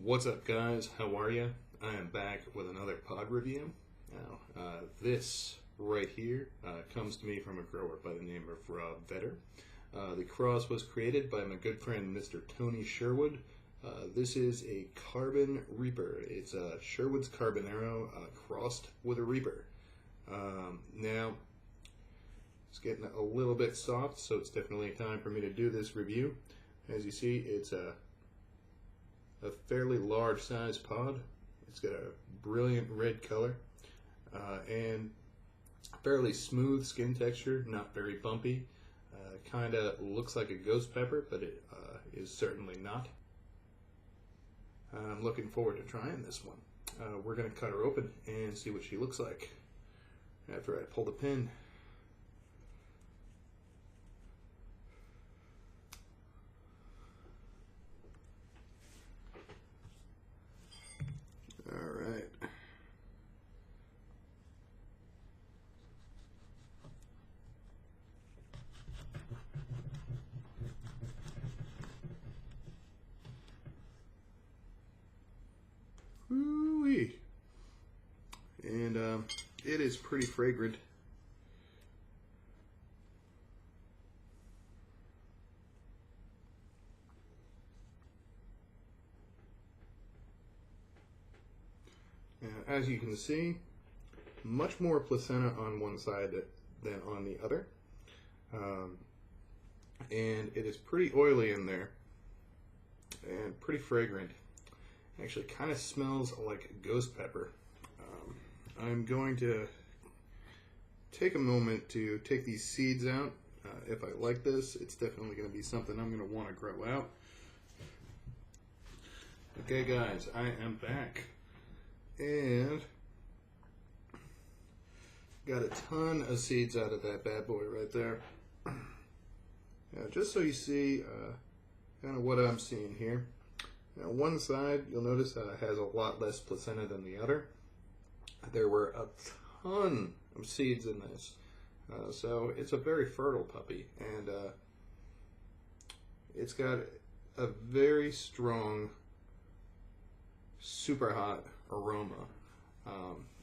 What's up, guys? How are you? I am back with another pod review. Now, this right here comes to me from a grower by the name of Rob Vetter. The cross was created by my good friend Mr. Tony Sherwood. This is a Carbon Reaper. It's Sherwood's Carbonero crossed with a Reaper. Now, it's getting a little bit soft, so it's definitely time for me to do this review. As you see, it's a fairly large size pod. It's got a brilliant red color and fairly smooth skin texture, not very bumpy. Kind of looks like a ghost pepper, but it is certainly not. I'm looking forward to trying this one. We're going to cut her open and see what she looks like after I pull the pin. Alright. Woo-wee. And it is pretty fragrant. As you can see, much more placenta on one side than on the other. And it is pretty oily in there and pretty fragrant. Actually kind of smells like ghost pepper. I'm going to take a moment to take these seeds out. If I like this, it's definitely going to be something I'm going to want to grow out. Okay guys, I am back. And got a ton of seeds out of that bad boy right there. Now, just so you see kind of what I'm seeing here. Now, one side, you'll notice has a lot less placenta than the other. There were a ton of seeds in this. So it's a very fertile puppy. And it's got a very strong, super hot aroma.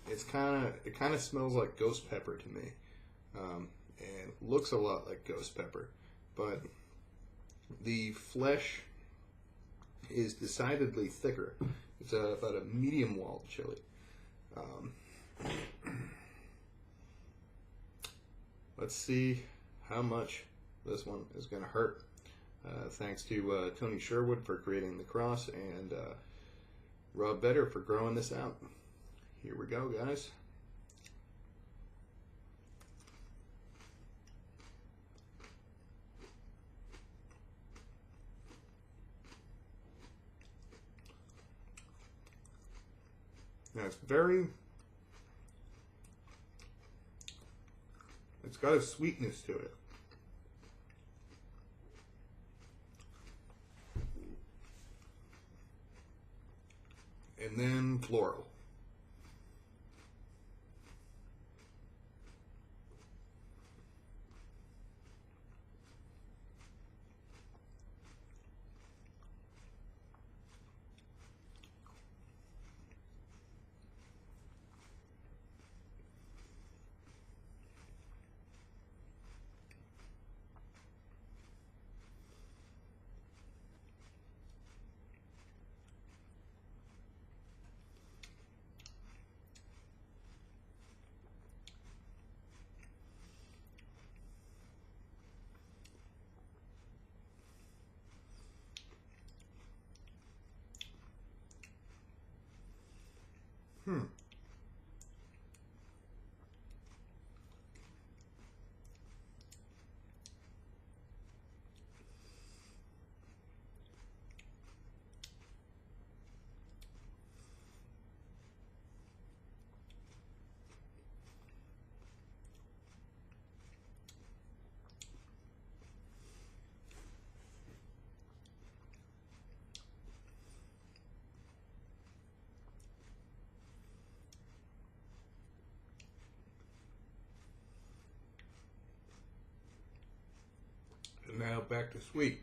It kind of smells like ghost pepper to me, and looks a lot like ghost pepper, but the flesh is decidedly thicker. It's about a medium walled chili. Let's see how much this one is going to hurt. Thanks to Tony Sherwood for creating the cross, and Rob Vetter for growing this out. Here we go, guys. Now it's got a sweetness to it. And then floral. Now back to sweet.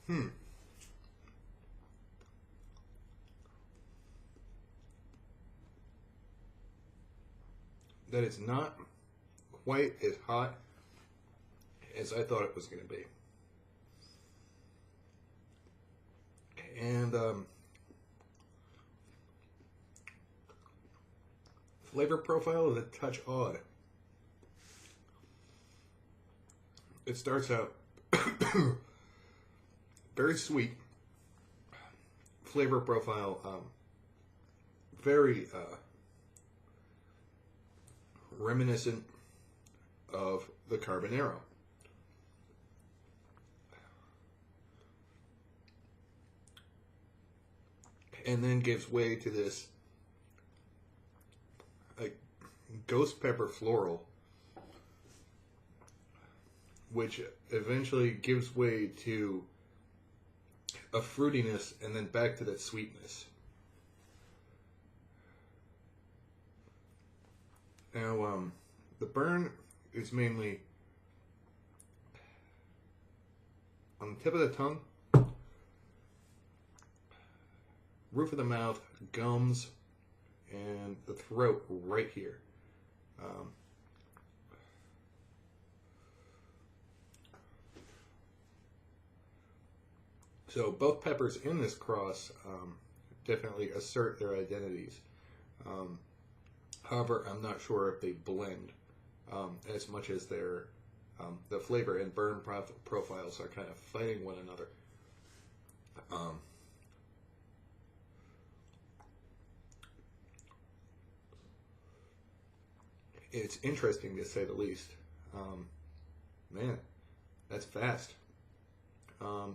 That it's not quite as hot as I thought it was going to be. And flavor profile is a touch odd. It starts out very sweet. Flavor profile very reminiscent of the Carbonero. And then gives way to this like ghost pepper floral, which eventually gives way to a fruitiness and then back to that sweetness. Now, the burn is mainly on the tip of the tongue, roof of the mouth, gums, and the throat right here. So both peppers in this cross definitely assert their identities. However, I'm not sure if they blend as much as their the flavor and burn profiles are kind of fighting one another. It's interesting to say the least. Man, that's fast.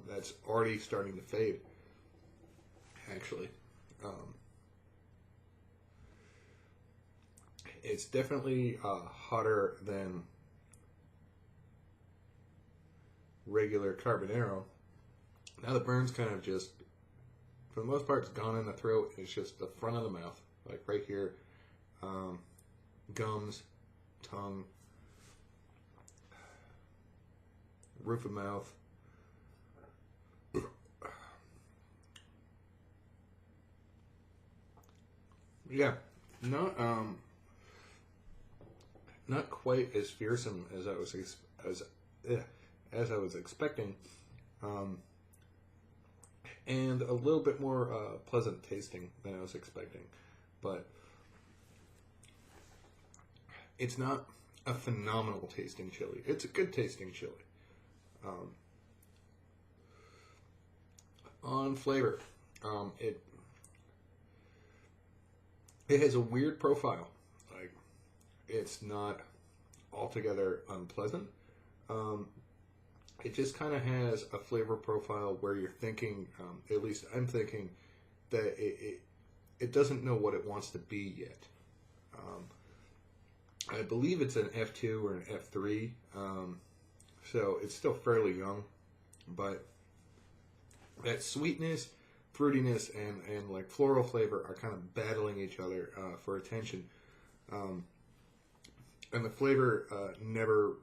That's already starting to fade, actually. It's definitely hotter than regular Carbonero. Now the burn's kind of just, for the most part, it's gone in the throat. It's just the front of the mouth, like right here, gums, tongue, roof of mouth. Yeah, not quite as fearsome as I was as I was expecting, and a little bit more pleasant tasting than I was expecting, but it's not a phenomenal tasting chili. It's a good tasting chili. On flavor, it has a weird profile. Like, it's not altogether unpleasant. It just kind of has a flavor profile where you're thinking, at least I'm thinking, that it doesn't know what it wants to be yet. I believe it's an F2 or an F3, so it's still fairly young, but that sweetness, fruitiness, and like floral flavor are kind of battling each other for attention. And the flavor never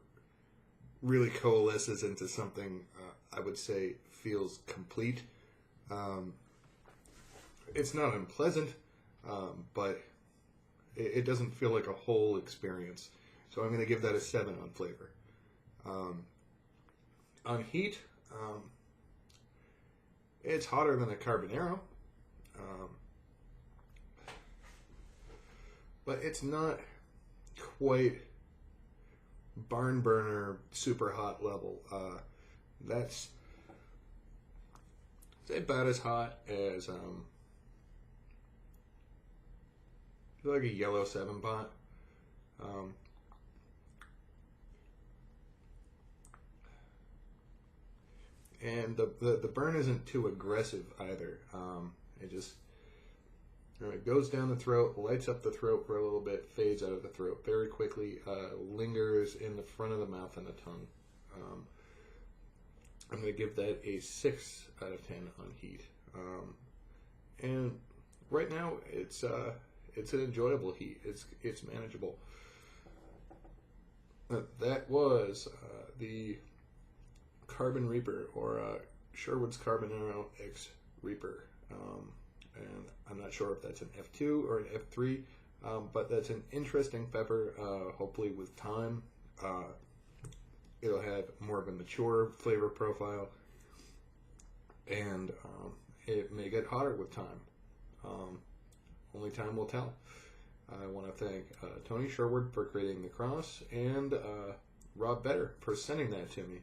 really coalesces into something I would say feels complete. It's not unpleasant, but it doesn't feel like a whole experience. So I'm going to give that a 7 on flavor. On heat, it's hotter than a Carbonero, but it's not quite barn burner super hot level. That's about as hot as like a yellow 7-pot. And the burn isn't too aggressive either. It just it goes down the throat, lights up the throat for a little bit, fades out of the throat very quickly, lingers in the front of the mouth and the tongue. I'm going to give that a 6 out of 10 on heat. And right now, it's an enjoyable heat. It's manageable. That was the Carbon Reaper, or Sherwood's Carbonero X Reaper. And I'm not sure if that's an F2 or an F3, but that's an interesting pepper. Hopefully with time, it'll have more of a mature flavor profile, and it may get hotter with time. Only time will tell. I want to thank Tony Sherwood for creating the cross, and Rob Better for sending that to me.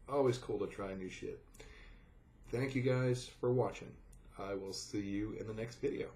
Always cool to try new shit. Thank you guys for watching. I will see you in the next video.